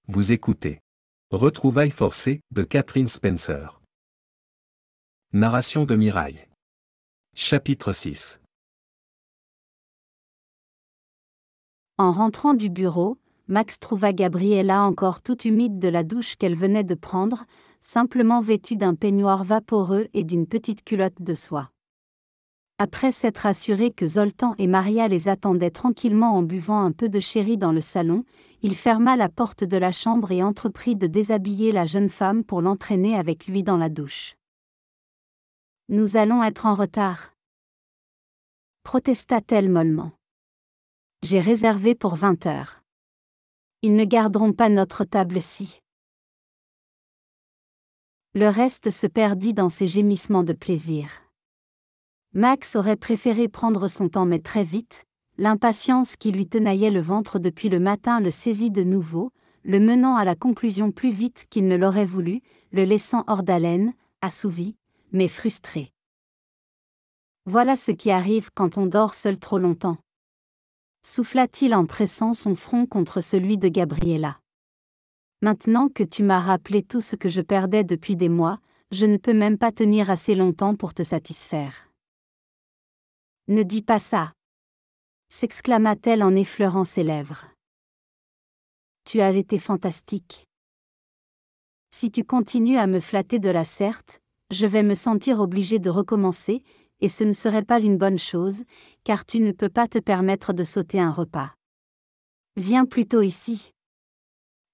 Vous écoutez Retrouvailles forcées de Catherine Spencer. Narration de Mirail. Chapitre 6. En rentrant du bureau, Max trouva Gabriella encore toute humide de la douche qu'elle venait de prendre, simplement vêtue d'un peignoir vaporeux et d'une petite culotte de soie. Après s'être assuré que Zoltan et Maria les attendaient tranquillement en buvant un peu de sherry dans le salon, il ferma la porte de la chambre et entreprit de déshabiller la jeune femme pour l'entraîner avec lui dans la douche. « Nous allons être en retard, » protesta-t-elle mollement. « J'ai réservé pour 20 heures. Ils ne garderont pas notre table-ci. » Le reste se perdit dans ses gémissements de plaisir. Max aurait préféré prendre son temps mais très vite, l'impatience qui lui tenaillait le ventre depuis le matin le saisit de nouveau, le menant à la conclusion plus vite qu'il ne l'aurait voulu, le laissant hors d'haleine, assouvi, mais frustré. Voilà ce qui arrive quand on dort seul trop longtemps, souffla-t-il en pressant son front contre celui de Gabriella. Maintenant que tu m'as rappelé tout ce que je perdais depuis des mois, je ne peux même pas tenir assez longtemps pour te satisfaire. Ne dis pas ça, s'exclama-t-elle en effleurant ses lèvres. Tu as été fantastique. Si tu continues à me flatter de la sorte, je vais me sentir obligée de recommencer, et ce ne serait pas une bonne chose, car tu ne peux pas te permettre de sauter un repas. Viens plutôt ici.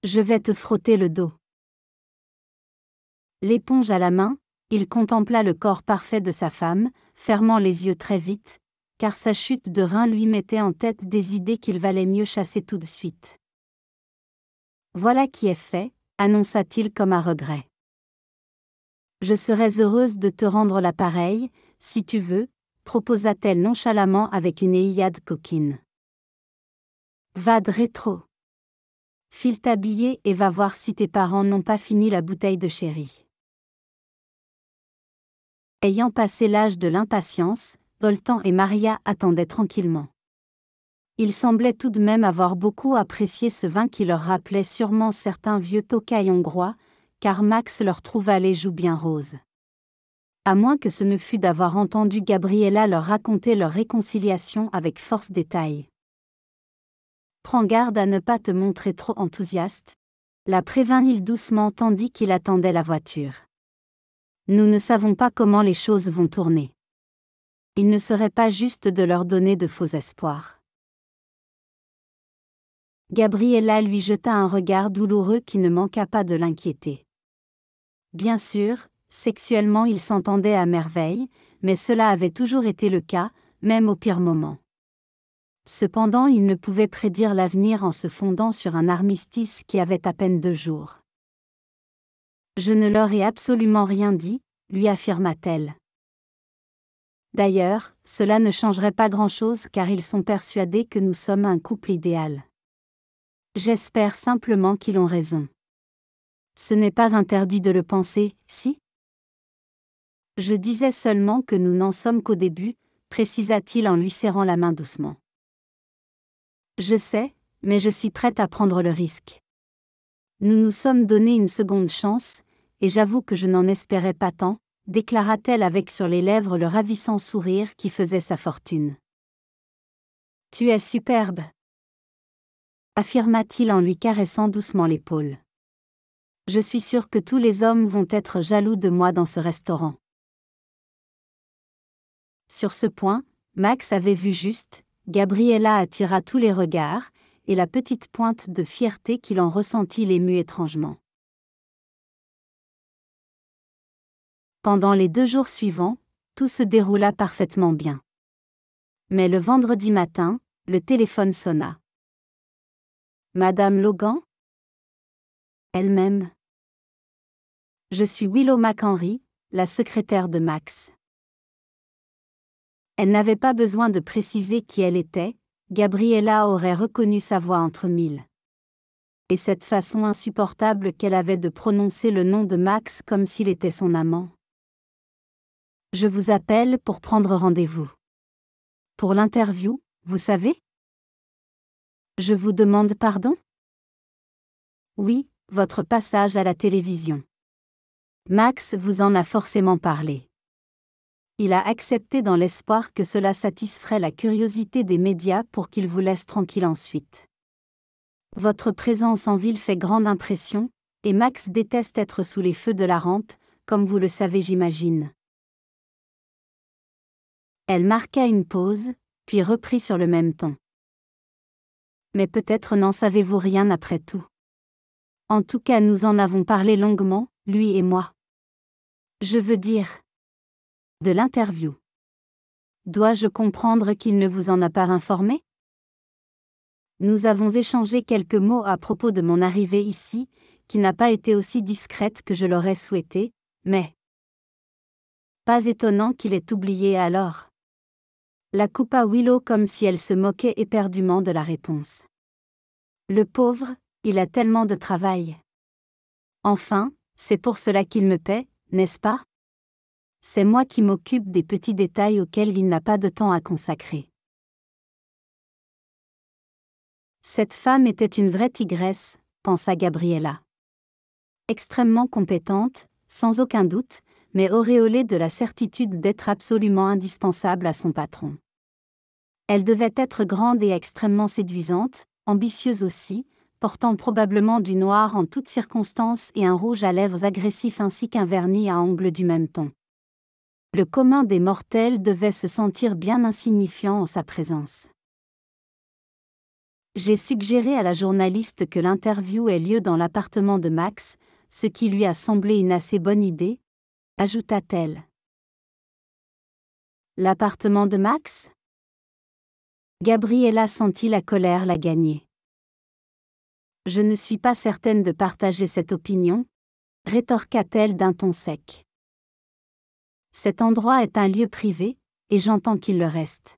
Je vais te frotter le dos. L'éponge à la main, il contempla le corps parfait de sa femme, fermant les yeux très vite, car sa chute de rein lui mettait en tête des idées qu'il valait mieux chasser tout de suite. Voilà qui est fait, annonça-t-il comme à regret. Je serais heureuse de te rendre l'appareil, si tu veux, proposa-t-elle nonchalamment avec une éillade coquine. Va de rétro. File t'habiller et va voir si tes parents n'ont pas fini la bouteille de sherry. Ayant passé l'âge de l'impatience, Zoltan et Maria attendaient tranquillement. Ils semblaient tout de même avoir beaucoup apprécié ce vin qui leur rappelait sûrement certains vieux tokai hongrois, car Max leur trouva les joues bien roses. À moins que ce ne fût d'avoir entendu Gabriella leur raconter leur réconciliation avec force détails. Prends garde à ne pas te montrer trop enthousiaste, la prévint-il doucement tandis qu'il attendait la voiture. Nous ne savons pas comment les choses vont tourner. Il ne serait pas juste de leur donner de faux espoirs. Gabriella lui jeta un regard douloureux qui ne manqua pas de l'inquiéter. Bien sûr, sexuellement ils s'entendaient à merveille, mais cela avait toujours été le cas, même au pire moment. Cependant il ne pouvait prédire l'avenir en se fondant sur un armistice qui avait à peine 2 jours. Je ne leur ai absolument rien dit, lui affirma-t-elle. D'ailleurs, cela ne changerait pas grand-chose car ils sont persuadés que nous sommes un couple idéal. J'espère simplement qu'ils ont raison. Ce n'est pas interdit de le penser, si ? Je disais seulement que nous n'en sommes qu'au début, précisa-t-il en lui serrant la main doucement. Je sais, mais je suis prête à prendre le risque. Nous nous sommes donné une seconde chance, et j'avoue que je n'en espérais pas tant, déclara-t-elle avec sur les lèvres le ravissant sourire qui faisait sa fortune. Tu es superbe, affirma-t-il en lui caressant doucement l'épaule. Je suis sûre que tous les hommes vont être jaloux de moi dans ce restaurant. Sur ce point, Max avait vu juste, Gabriella attira tous les regards, et la petite pointe de fierté qu'il en ressentit l'émut étrangement. Pendant les 2 jours suivants, tout se déroula parfaitement bien. Mais le vendredi matin, le téléphone sonna. Madame Logan ? Elle-même. Je suis Willow McHenry, la secrétaire de Max. Elle n'avait pas besoin de préciser qui elle était, Gabriella aurait reconnu sa voix entre mille. Et cette façon insupportable qu'elle avait de prononcer le nom de Max comme s'il était son amant. Je vous appelle pour prendre rendez-vous. Pour l'interview, vous savez ? Je vous demande pardon ? Oui, votre passage à la télévision. Max vous en a forcément parlé. Il a accepté dans l'espoir que cela satisferait la curiosité des médias pour qu'il vous laisse tranquille ensuite. Votre présence en ville fait grande impression, et Max déteste être sous les feux de la rampe, comme vous le savez j'imagine. Elle marqua une pause, puis reprit sur le même ton. Mais peut-être n'en savez-vous rien après tout. En tout cas nous en avons parlé longuement, lui et moi. Je veux dire... de l'interview. Dois-je comprendre qu'il ne vous en a pas informé? Nous avons échangé quelques mots à propos de mon arrivée ici, qui n'a pas été aussi discrète que je l'aurais souhaité, mais... Pas étonnant qu'il ait oublié alors. La coupa Willow comme si elle se moquait éperdument de la réponse. Le pauvre, il a tellement de travail. Enfin, c'est pour cela qu'il me paie, n'est-ce pas? C'est moi qui m'occupe des petits détails auxquels il n'a pas de temps à consacrer. Cette femme était une vraie tigresse, pensa Gabriella. Extrêmement compétente, sans aucun doute, mais auréolée de la certitude d'être absolument indispensable à son patron. Elle devait être grande et extrêmement séduisante, ambitieuse aussi, portant probablement du noir en toutes circonstances et un rouge à lèvres agressif ainsi qu'un vernis à ongles du même ton. Le commun des mortels devait se sentir bien insignifiant en sa présence. J'ai suggéré à la journaliste que l'interview ait lieu dans l'appartement de Max, ce qui lui a semblé une assez bonne idée, ajouta-t-elle. L'appartement de Max? Gabriella sentit la colère la gagner. Je ne suis pas certaine de partager cette opinion, rétorqua-t-elle d'un ton sec. Cet endroit est un lieu privé, et j'entends qu'il le reste.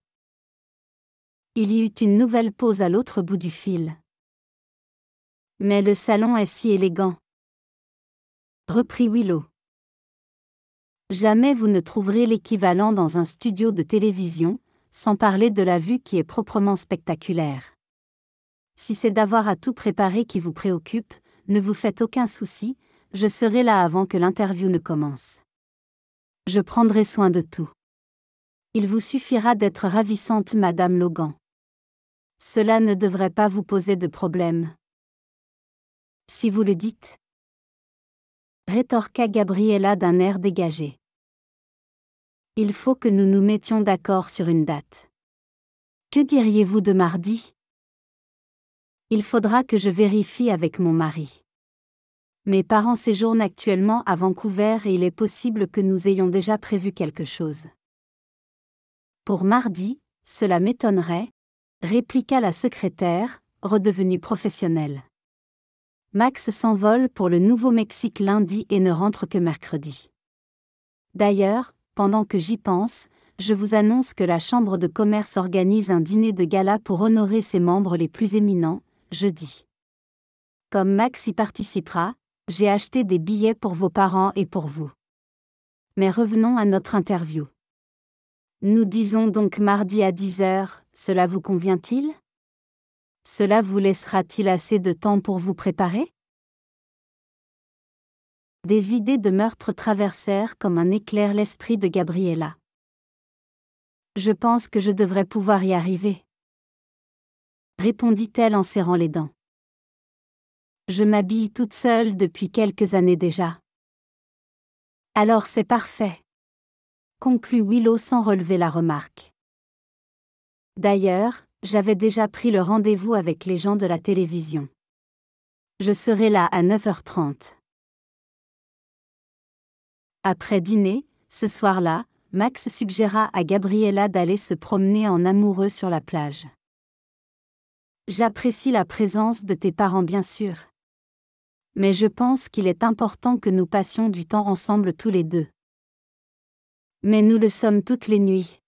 Il y eut une nouvelle pause à l'autre bout du fil. Mais le salon est si élégant. Reprit Willow. Jamais vous ne trouverez l'équivalent dans un studio de télévision, sans parler de la vue qui est proprement spectaculaire. Si c'est d'avoir à tout préparer qui vous préoccupe, ne vous faites aucun souci, je serai là avant que l'interview ne commence. Je prendrai soin de tout. Il vous suffira d'être ravissante, Madame Logan. Cela ne devrait pas vous poser de problème. Si vous le dites. Rétorqua Gabriella d'un air dégagé. Il faut que nous nous mettions d'accord sur une date. Que diriez-vous de mardi? Il faudra que je vérifie avec mon mari. Mes parents séjournent actuellement à Vancouver et il est possible que nous ayons déjà prévu quelque chose. Pour mardi, cela m'étonnerait, répliqua la secrétaire, redevenue professionnelle. Max s'envole pour le Nouveau-Mexique lundi et ne rentre que mercredi. D'ailleurs, pendant que j'y pense, je vous annonce que la Chambre de commerce organise un dîner de gala pour honorer ses membres les plus éminents, jeudi. Comme Max y participera, j'ai acheté des billets pour vos parents et pour vous. Mais revenons à notre interview. Nous disons donc mardi à 10h, cela vous convient-il? Cela vous laissera-t-il assez de temps pour vous préparer? Des idées de meurtre traversèrent comme un éclair l'esprit de Gabriella. Je pense que je devrais pouvoir y arriver, répondit-elle en serrant les dents. Je m'habille toute seule depuis quelques années déjà. Alors c'est parfait, conclut Willow sans relever la remarque. D'ailleurs, j'avais déjà pris le rendez-vous avec les gens de la télévision. Je serai là à 9h30. Après dîner, ce soir-là, Max suggéra à Gabriella d'aller se promener en amoureux sur la plage. J'apprécie la présence de tes parents bien sûr. Mais je pense qu'il est important que nous passions du temps ensemble tous les deux. Mais nous le sommes toutes les nuits.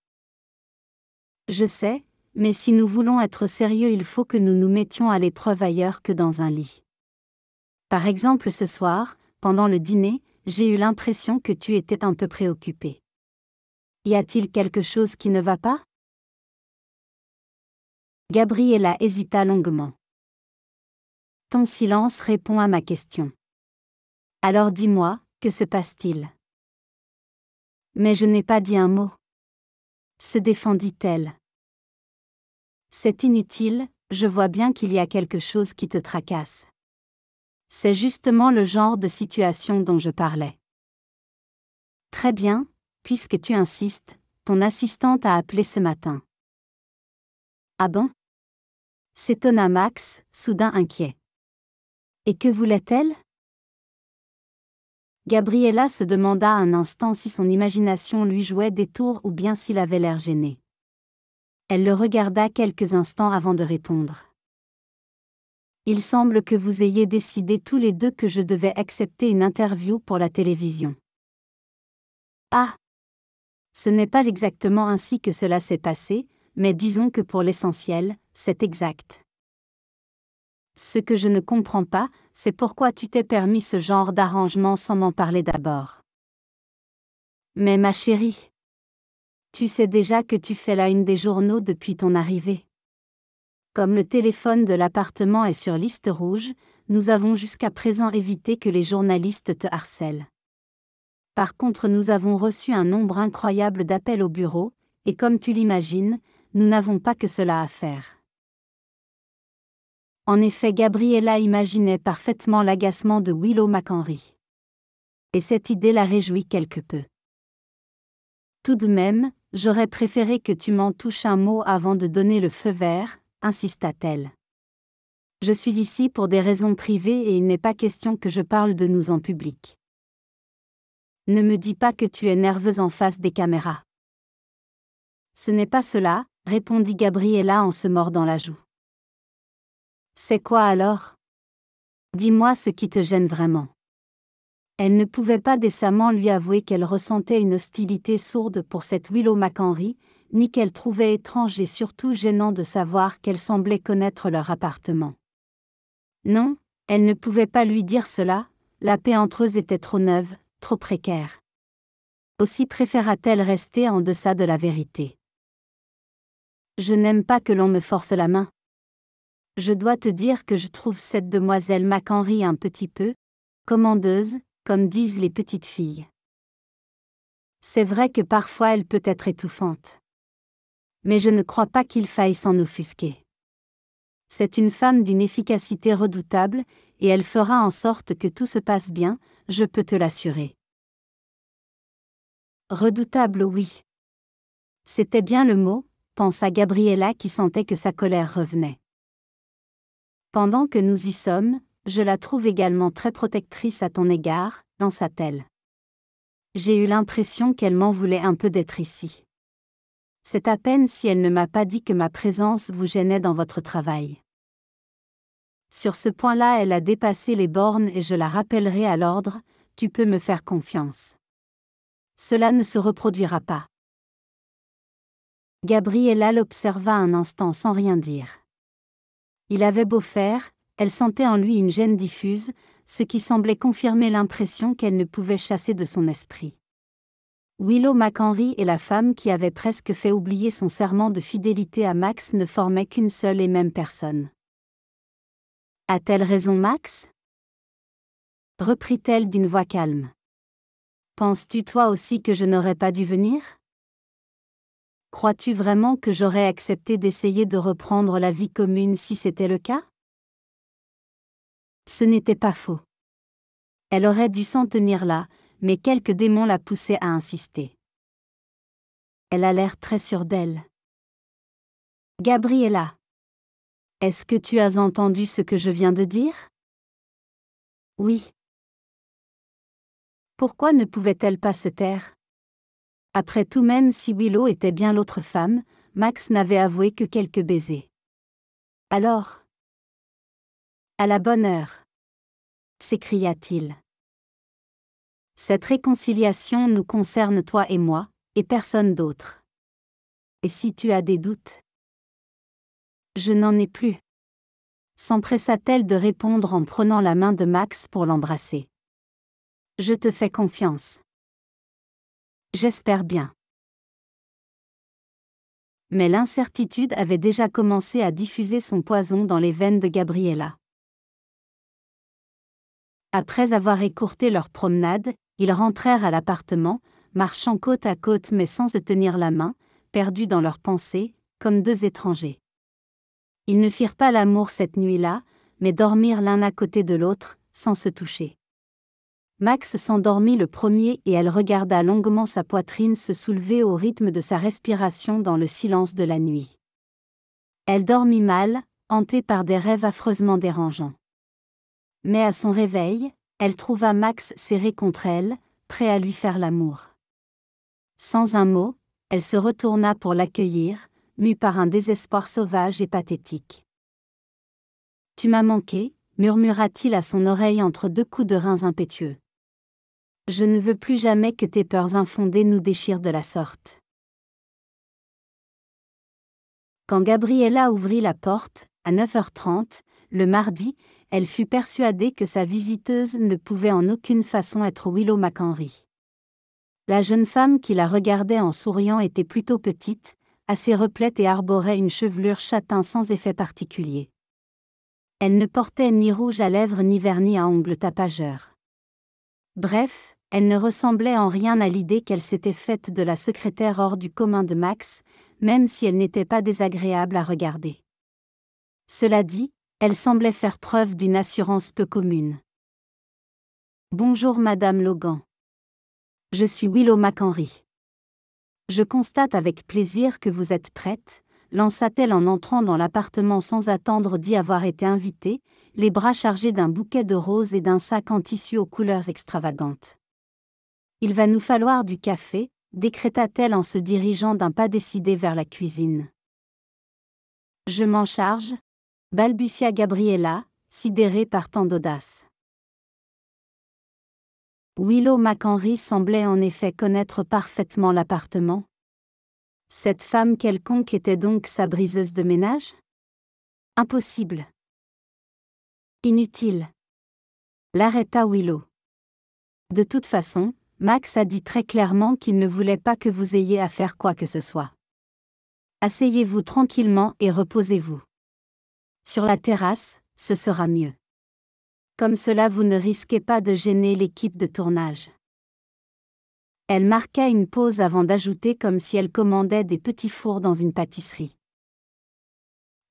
Je sais, mais si nous voulons être sérieux, il faut que nous nous mettions à l'épreuve ailleurs que dans un lit. Par exemple ce soir, pendant le dîner, j'ai eu l'impression que tu étais un peu préoccupée. Y a-t-il quelque chose qui ne va pas? Gabriella hésita longuement. Ton silence répond à ma question. Alors dis-moi, que se passe-t-il? Mais je n'ai pas dit un mot. Se défendit-elle. C'est inutile, je vois bien qu'il y a quelque chose qui te tracasse. C'est justement le genre de situation dont je parlais. Très bien, puisque tu insistes, ton assistante a appelé ce matin. Ah bon? S'étonna Max, soudain inquiet. Et que voulait-elle? Gabriella se demanda un instant si son imagination lui jouait des tours ou bien s'il avait l'air gêné. Elle le regarda quelques instants avant de répondre. Il semble que vous ayez décidé tous les deux que je devais accepter une interview pour la télévision. Ah! Ce n'est pas exactement ainsi que cela s'est passé, mais disons que pour l'essentiel, c'est exact. Ce que je ne comprends pas, c'est pourquoi tu t'es permis ce genre d'arrangement sans m'en parler d'abord. Mais ma chérie, tu sais déjà que tu fais la une des journaux depuis ton arrivée. Comme le téléphone de l'appartement est sur liste rouge, nous avons jusqu'à présent évité que les journalistes te harcèlent. Par contre, nous avons reçu un nombre incroyable d'appels au bureau, et comme tu l'imagines, nous n'avons pas que cela à faire. En effet, Gabriella imaginait parfaitement l'agacement de Willow McHenry. Et cette idée la réjouit quelque peu. Tout de même, j'aurais préféré que tu m'en touches un mot avant de donner le feu vert, insista-t-elle. Je suis ici pour des raisons privées et il n'est pas question que je parle de nous en public. Ne me dis pas que tu es nerveuse en face des caméras. Ce n'est pas cela, répondit Gabriella en se mordant la joue. C'est quoi alors? Dis-moi ce qui te gêne vraiment. Elle ne pouvait pas décemment lui avouer qu'elle ressentait une hostilité sourde pour cette Willow McHenry, ni qu'elle trouvait étrange et surtout gênant de savoir qu'elle semblait connaître leur appartement. Non, elle ne pouvait pas lui dire cela, la paix entre eux était trop neuve, trop précaire. Aussi préféra-t-elle rester en deçà de la vérité. Je n'aime pas que l'on me force la main. Je dois te dire que je trouve cette demoiselle McHenry un petit peu commandeuse, comme disent les petites filles. C'est vrai que parfois elle peut être étouffante. Mais je ne crois pas qu'il faille s'en offusquer. C'est une femme d'une efficacité redoutable, et elle fera en sorte que tout se passe bien, je peux te l'assurer. Redoutable, oui. C'était bien le mot, pensa Gabriella qui sentait que sa colère revenait. Pendant que nous y sommes, je la trouve également très protectrice à ton égard, lança-t-elle. J'ai eu l'impression qu'elle m'en voulait un peu d'être ici. C'est à peine si elle ne m'a pas dit que ma présence vous gênait dans votre travail. Sur ce point-là, elle a dépassé les bornes et je la rappellerai à l'ordre, tu peux me faire confiance. Cela ne se reproduira pas. Gabriella l'observa un instant sans rien dire. Il avait beau faire, elle sentait en lui une gêne diffuse, ce qui semblait confirmer l'impression qu'elle ne pouvait chasser de son esprit. Willow McHenry et la femme qui avait presque fait oublier son serment de fidélité à Max ne formaient qu'une seule et même personne. A-t-elle raison, Max? Reprit-elle d'une voix calme. Penses-tu toi aussi que je n'aurais pas dû venir? Crois-tu vraiment que j'aurais accepté d'essayer de reprendre la vie commune si c'était le cas? Ce n'était pas faux. Elle aurait dû s'en tenir là, mais quelques démons la poussaient à insister. Elle a l'air très sûre d'elle. Gabriella. Est-ce que tu as entendu ce que je viens de dire? Oui. Pourquoi ne pouvait-elle pas se taire? Après tout, même si Willow était bien l'autre femme, Max n'avait avoué que quelques baisers. Alors? À la bonne heure, s'écria-t-il. Cette réconciliation nous concerne toi et moi, et personne d'autre. Et si tu as des doutes? Je n'en ai plus. S'empressa-t-elle de répondre en prenant la main de Max pour l'embrasser. Je te fais confiance. J'espère bien. Mais l'incertitude avait déjà commencé à diffuser son poison dans les veines de Gabriella. Après avoir écourté leur promenade, ils rentrèrent à l'appartement, marchant côte à côte mais sans se tenir la main, perdus dans leurs pensées, comme deux étrangers. Ils ne firent pas l'amour cette nuit-là, mais dormirent l'un à côté de l'autre, sans se toucher. Max s'endormit le premier et elle regarda longuement sa poitrine se soulever au rythme de sa respiration dans le silence de la nuit. Elle dormit mal, hantée par des rêves affreusement dérangeants. Mais à son réveil, elle trouva Max serré contre elle, prêt à lui faire l'amour. Sans un mot, elle se retourna pour l'accueillir, mue par un désespoir sauvage et pathétique. « Tu m'as manqué » murmura-t-il à son oreille entre deux coups de reins impétueux. « Je ne veux plus jamais que tes peurs infondées nous déchirent de la sorte. » Quand Gabriella ouvrit la porte, à 9h30, le mardi, elle fut persuadée que sa visiteuse ne pouvait en aucune façon être Willow McHenry. La jeune femme qui la regardait en souriant était plutôt petite, assez replète et arborait une chevelure châtain sans effet particulier. Elle ne portait ni rouge à lèvres ni vernis à ongles tapageurs. Bref, elle ne ressemblait en rien à l'idée qu'elle s'était faite de la secrétaire hors du commun de Max, même si elle n'était pas désagréable à regarder. Cela dit, elle semblait faire preuve d'une assurance peu commune. « Bonjour Madame Logan. Je suis Willow McHenry. Je constate avec plaisir que vous êtes prête, » lança-t-elle en entrant dans l'appartement sans attendre d'y avoir été invitée, les bras chargés d'un bouquet de roses et d'un sac en tissu aux couleurs extravagantes. « Il va nous falloir du café, » décréta-t-elle en se dirigeant d'un pas décidé vers la cuisine. « Je m'en charge » balbutia Gabriella, sidérée par tant d'audace. Willow McHenry semblait en effet connaître parfaitement l'appartement. Cette femme quelconque était donc sa briseuse de ménage ? Impossible. Inutile. L'arrêta Willow. De toute façon, Max a dit très clairement qu'il ne voulait pas que vous ayez à faire quoi que ce soit. Asseyez-vous tranquillement et reposez-vous. Sur la terrasse, ce sera mieux. Comme cela vous ne risquez pas de gêner l'équipe de tournage. Elle marqua une pause avant d'ajouter comme si elle commandait des petits fours dans une pâtisserie.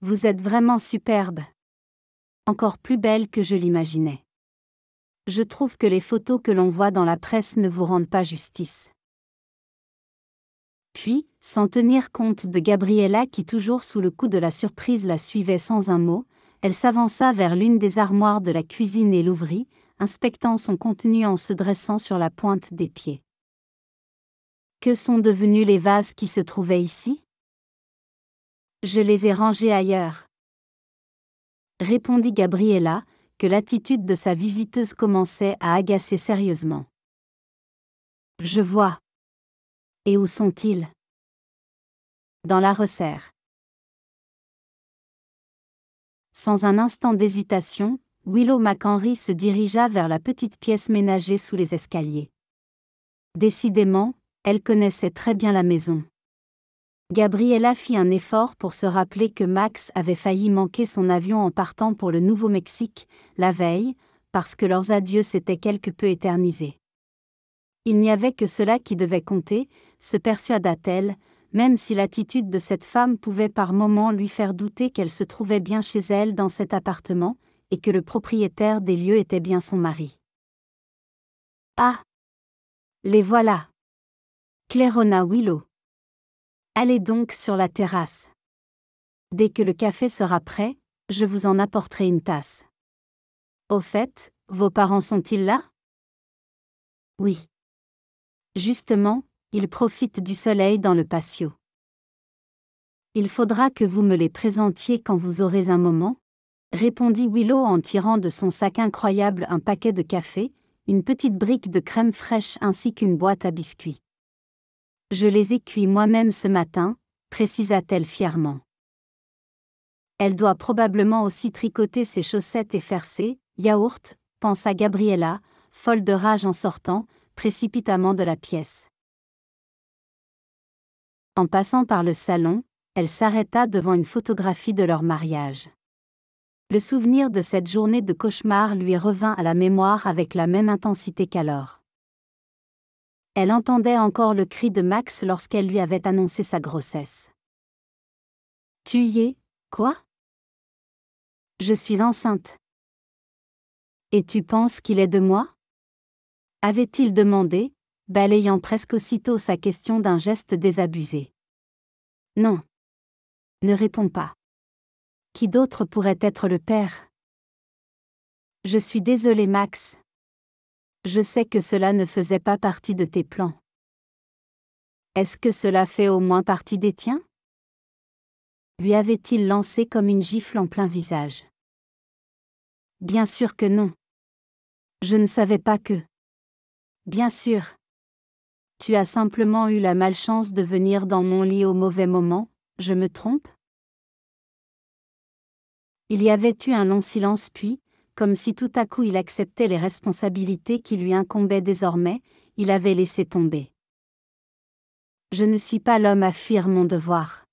Vous êtes vraiment superbe. Encore plus belle que je l'imaginais. Je trouve que les photos que l'on voit dans la presse ne vous rendent pas justice. Puis, sans tenir compte de Gabriella qui toujours sous le coup de la surprise la suivait sans un mot, elle s'avança vers l'une des armoires de la cuisine et l'ouvrit, inspectant son contenu en se dressant sur la pointe des pieds. Que sont devenus les vases qui se trouvaient ici ? Je les ai rangés ailleurs. Répondit Gabriella, que l'attitude de sa visiteuse commençait à agacer sérieusement. Je vois. Et où sont-ils ? Dans la resserre. Sans un instant d'hésitation, Willow McHenry se dirigea vers la petite pièce ménagée sous les escaliers. Décidément, elle connaissait très bien la maison. Gabriella fit un effort pour se rappeler que Max avait failli manquer son avion en partant pour le Nouveau-Mexique, la veille, parce que leurs adieux s'étaient quelque peu éternisés. Il n'y avait que cela qui devait compter, se persuada-t-elle, même si l'attitude de cette femme pouvait par moments lui faire douter qu'elle se trouvait bien chez elle dans cet appartement, et que le propriétaire des lieux était bien son mari. Ah ! Les voilà ! Claironna Willow. Allez donc sur la terrasse. Dès que le café sera prêt, je vous en apporterai une tasse. Au fait, vos parents sont-ils là ? Oui. Justement, ils profitent du soleil dans le patio. Il faudra que vous me les présentiez quand vous aurez un moment, répondit Willow en tirant de son sac incroyable un paquet de café, une petite brique de crème fraîche ainsi qu'une boîte à biscuits. Je les ai cuits moi-même ce matin, précisa-t-elle fièrement. Elle doit probablement aussi tricoter ses chaussettes et faire ses yaourts, pensa Gabriella, folle de rage en sortant, précipitamment de la pièce. En passant par le salon, elle s'arrêta devant une photographie de leur mariage. Le souvenir de cette journée de cauchemar lui revint à la mémoire avec la même intensité qu'alors. Elle entendait encore le cri de Max lorsqu'elle lui avait annoncé sa grossesse. « Tu y es, quoi ? Je suis enceinte. Et tu penses qu'il est de moi ? Avait-il demandé, balayant presque aussitôt sa question d'un geste désabusé. Non. Ne réponds pas. Qui d'autre pourrait être le père ? Je suis désolé, Max. Je sais que cela ne faisait pas partie de tes plans. Est-ce que cela fait au moins partie des tiens ? Lui avait-il lancé comme une gifle en plein visage. Bien sûr que non. Je ne savais pas que. Bien sûr. Tu as simplement eu la malchance de venir dans mon lit au mauvais moment, je me trompe ? Il y avait eu un long silence puis, comme si tout à coup il acceptait les responsabilités qui lui incombaient désormais, il avait laissé tomber. Je ne suis pas l'homme à fuir mon devoir.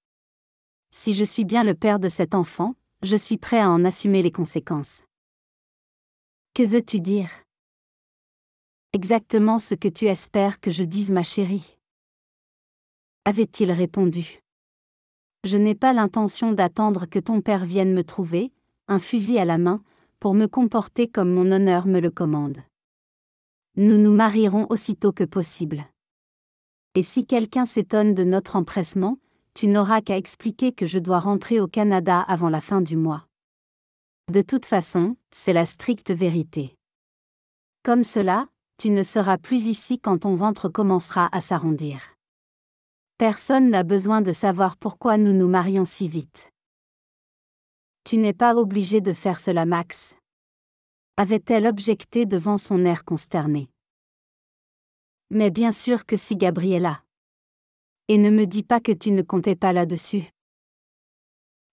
Si je suis bien le père de cet enfant, je suis prêt à en assumer les conséquences. Que veux-tu dire ? Exactement ce que tu espères que je dise, ma chérie. Avait-il répondu. Je n'ai pas l'intention d'attendre que ton père vienne me trouver, un fusil à la main, pour me comporter comme mon honneur me le commande. Nous nous marierons aussitôt que possible. Et si quelqu'un s'étonne de notre empressement, tu n'auras qu'à expliquer que je dois rentrer au Canada avant la fin du mois. De toute façon, c'est la stricte vérité. Comme cela, tu ne seras plus ici quand ton ventre commencera à s'arrondir. Personne n'a besoin de savoir pourquoi nous nous marions si vite. Tu n'es pas obligé de faire cela, Max. Avait-elle objecté devant son air consterné. Mais bien sûr que si, Gabriella. Et ne me dis pas que tu ne comptais pas là-dessus.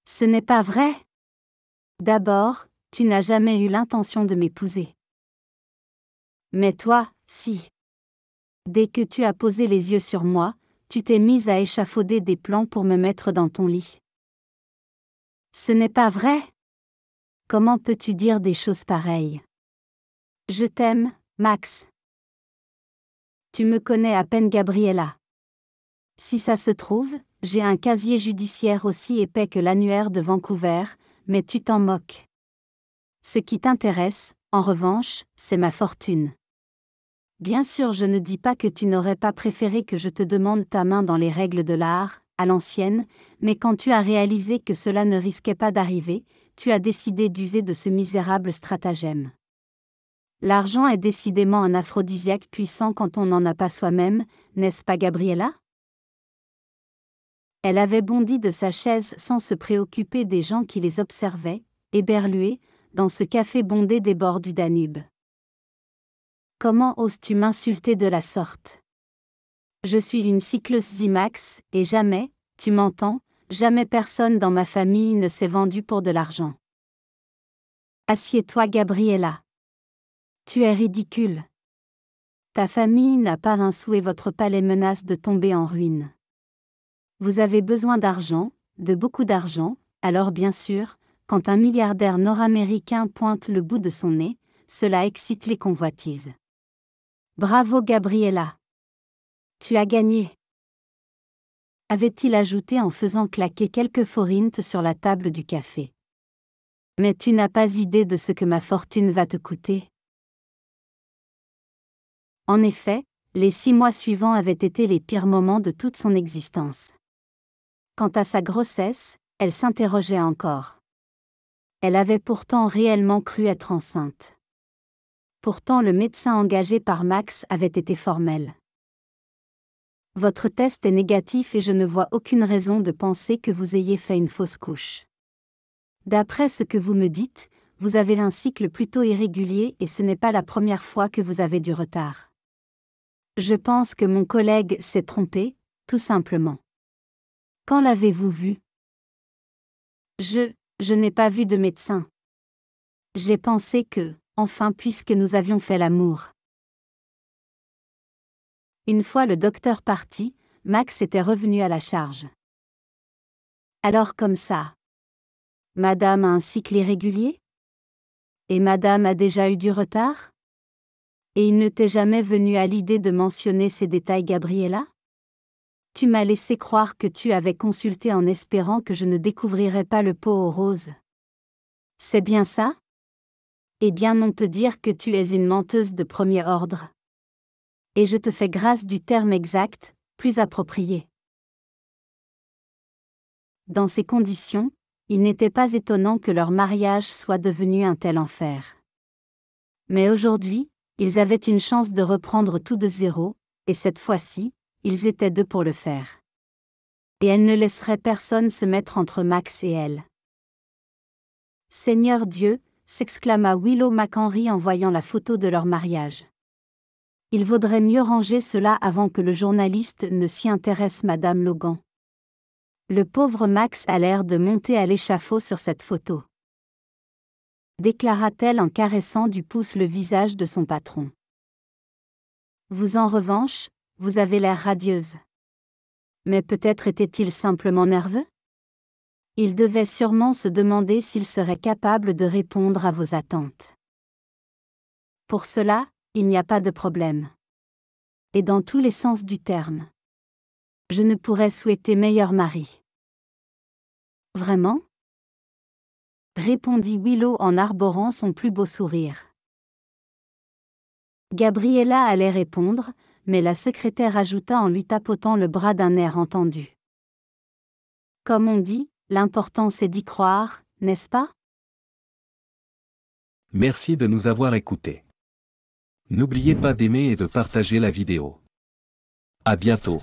Ce n'est pas vrai. D'abord, tu n'as jamais eu l'intention de m'épouser. Mais toi, si. Dès que tu as posé les yeux sur moi, tu t'es mise à échafauder des plans pour me mettre dans ton lit. Ce n'est pas vrai. Comment peux-tu dire des choses pareilles ? Je t'aime, Max. Tu me connais à peine, Gabriella. Si ça se trouve, j'ai un casier judiciaire aussi épais que l'annuaire de Vancouver, mais tu t'en moques. Ce qui t'intéresse, en revanche, c'est ma fortune. Bien sûr, je ne dis pas que tu n'aurais pas préféré que je te demande ta main dans les règles de l'art, à l'ancienne, mais quand tu as réalisé que cela ne risquait pas d'arriver, tu as décidé d'user de ce misérable stratagème. L'argent est décidément un aphrodisiaque puissant quand on n'en a pas soi-même, n'est-ce pas, Gabriella ? Elle avait bondi de sa chaise sans se préoccuper des gens qui les observaient, éberlués, dans ce café bondé des bords du Danube. Comment oses-tu m'insulter de la sorte ? Je suis une cycleuse Max, et jamais, tu m'entends, jamais personne dans ma famille ne s'est vendu pour de l'argent. Assieds-toi, Gabriella. Tu es ridicule. Ta famille n'a pas un sou et votre palais menace de tomber en ruine. Vous avez besoin d'argent, de beaucoup d'argent, alors bien sûr, quand un milliardaire nord-américain pointe le bout de son nez, cela excite les convoitises. Bravo, Gabriella. Tu as gagné. Avait-il ajouté en faisant claquer quelques forintes sur la table du café. Mais tu n'as pas idée de ce que ma fortune va te coûter. En effet, les 6 mois suivants avaient été les pires moments de toute son existence. Quant à sa grossesse, elle s'interrogeait encore. Elle avait pourtant réellement cru être enceinte. Pourtant le médecin engagé par Max avait été formel. Votre test est négatif et je ne vois aucune raison de penser que vous ayez fait une fausse couche. D'après ce que vous me dites, vous avez un cycle plutôt irrégulier et ce n'est pas la première fois que vous avez du retard. Je pense que mon collègue s'est trompé, tout simplement. Quand l'avez-vous vu ? Je n'ai pas vu de médecin. J'ai pensé que, enfin, puisque nous avions fait l'amour. Une fois le docteur parti, Max était revenu à la charge. Alors comme ça. Madame a un cycle irrégulier? Et Madame a déjà eu du retard? Et il ne t'est jamais venu à l'idée de mentionner ces détails, Gabriella? Tu m'as laissé croire que tu avais consulté en espérant que je ne découvrirais pas le pot aux roses. C'est bien ça? Eh bien, on peut dire que tu es une menteuse de premier ordre. Et je te fais grâce du terme exact, plus approprié. Dans ces conditions, il n'était pas étonnant que leur mariage soit devenu un tel enfer. Mais aujourd'hui, ils avaient une chance de reprendre tout de zéro, et cette fois-ci, ils étaient deux pour le faire. Et elle ne laisserait personne se mettre entre Max et elle. Seigneur Dieu, s'exclama Willow McHenry en voyant la photo de leur mariage. Il vaudrait mieux ranger cela avant que le journaliste ne s'y intéresse, Madame Logan. Le pauvre Max a l'air de monter à l'échafaud sur cette photo, déclara-t-elle en caressant du pouce le visage de son patron. Vous en revanche, vous avez l'air radieuse. Mais peut-être était-il simplement nerveux? Il devait sûrement se demander s'il serait capable de répondre à vos attentes. Pour cela, il n'y a pas de problème. Et dans tous les sens du terme. Je ne pourrais souhaiter meilleur mari. Vraiment? Répondit Willow en arborant son plus beau sourire. Gabriella allait répondre, mais la secrétaire ajouta en lui tapotant le bras d'un air entendu. Comme on dit, l'important c'est d'y croire, n'est-ce pas? Merci de nous avoir écoutés. N'oubliez pas d'aimer et de partager la vidéo. À bientôt.